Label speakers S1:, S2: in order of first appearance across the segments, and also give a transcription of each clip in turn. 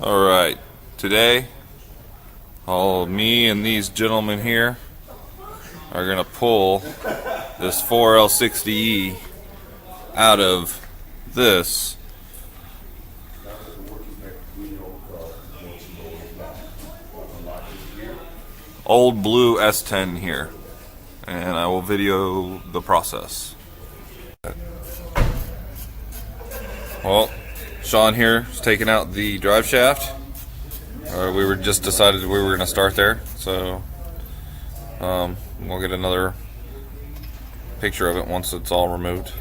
S1: Alright, today me and these gentlemen here are going to pull this 4L60E out of this old blue S10 here, and I will video the process. Well, Sean here is taking out the drive shaft. We were just decided we were going to start there, so we'll get another picture of it once it's all removed.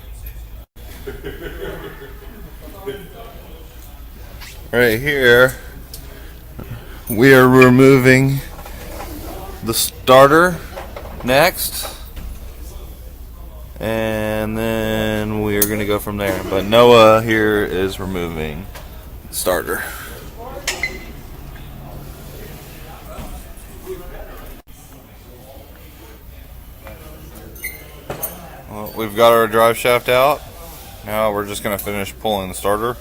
S1: Right here, we are removing the starter next, and then we are going to go from there. But Noah here is removing the starter. Well, we've got our drive shaft out. Now we're just going to finish pulling the starter.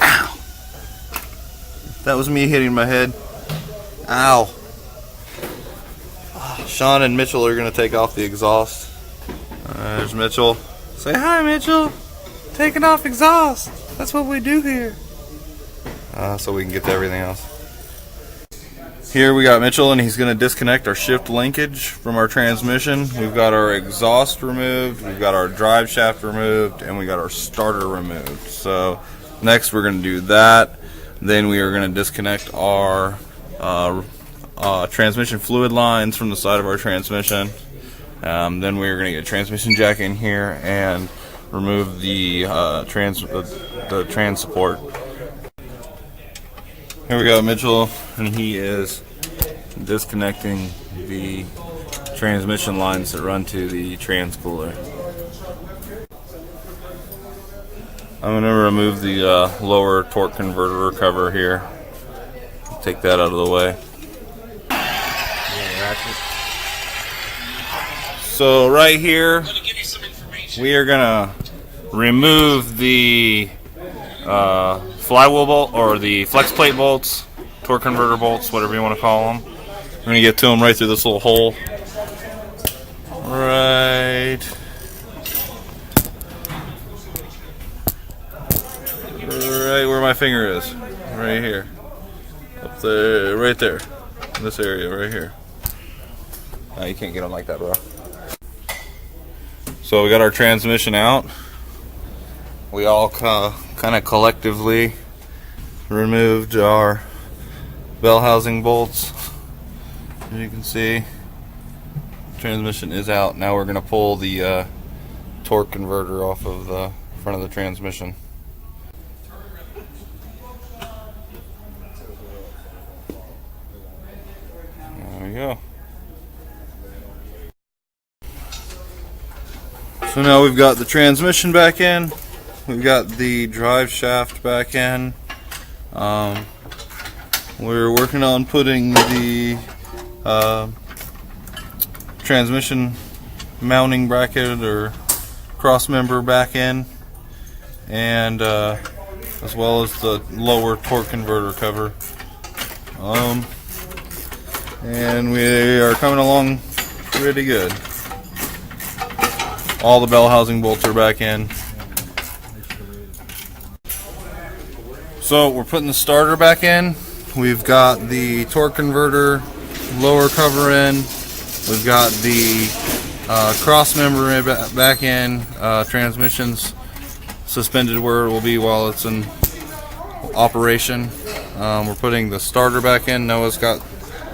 S1: Ow! That was me hitting my head. Ow! Sean and Mitchell are going to take off the exhaust. There's Mitchell. Say hi, Mitchell. Taking off exhaust. That's what we do here. So we can get to everything else. Here we got Mitchell, and he's going to disconnect our shift linkage from our transmission. We've got our exhaust removed, we've got our drive shaft removed, and we got our starter removed. So next we're going to do that. Then we are going to disconnect our transmission fluid lines from the side of our transmission. Then we're going to get a transmission jack in here and remove the trans support. Here we go, Mitchell, and he is disconnecting the transmission lines that run to the trans cooler. I'm going to remove the lower torque converter cover here. Take that out of the way. So right here, we are going to remove the flywheel bolt, or the flex plate bolts, torque converter bolts, whatever you want to call them. We're going to get to them right through this little hole. Right where my finger is. Right here. Up there, right there. In this area, right here. No, you can't get them like that, bro. So we got our transmission out. We all kind of collectively removed our bell housing bolts. As you can see, transmission is out. Now we're going to pull the torque converter off of the front of the transmission. There we go. So now we've got the transmission back in. We've got the drive shaft back in. We're working on putting the transmission mounting bracket or cross member back in, and as well as the lower torque converter cover. And we are coming along pretty good. All the bell housing bolts are back in. So we're putting the starter back in. We've got the torque converter lower cover in. We've got the cross member back in. Transmission's suspended where it will be while it's in operation. We're putting the starter back in. Noah's got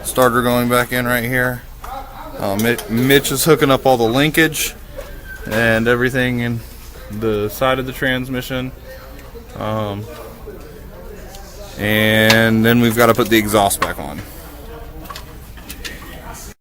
S1: starter going back in right here. Mitch is hooking up all the linkage and everything in the side of the transmission. And then we've got to put the exhaust back on.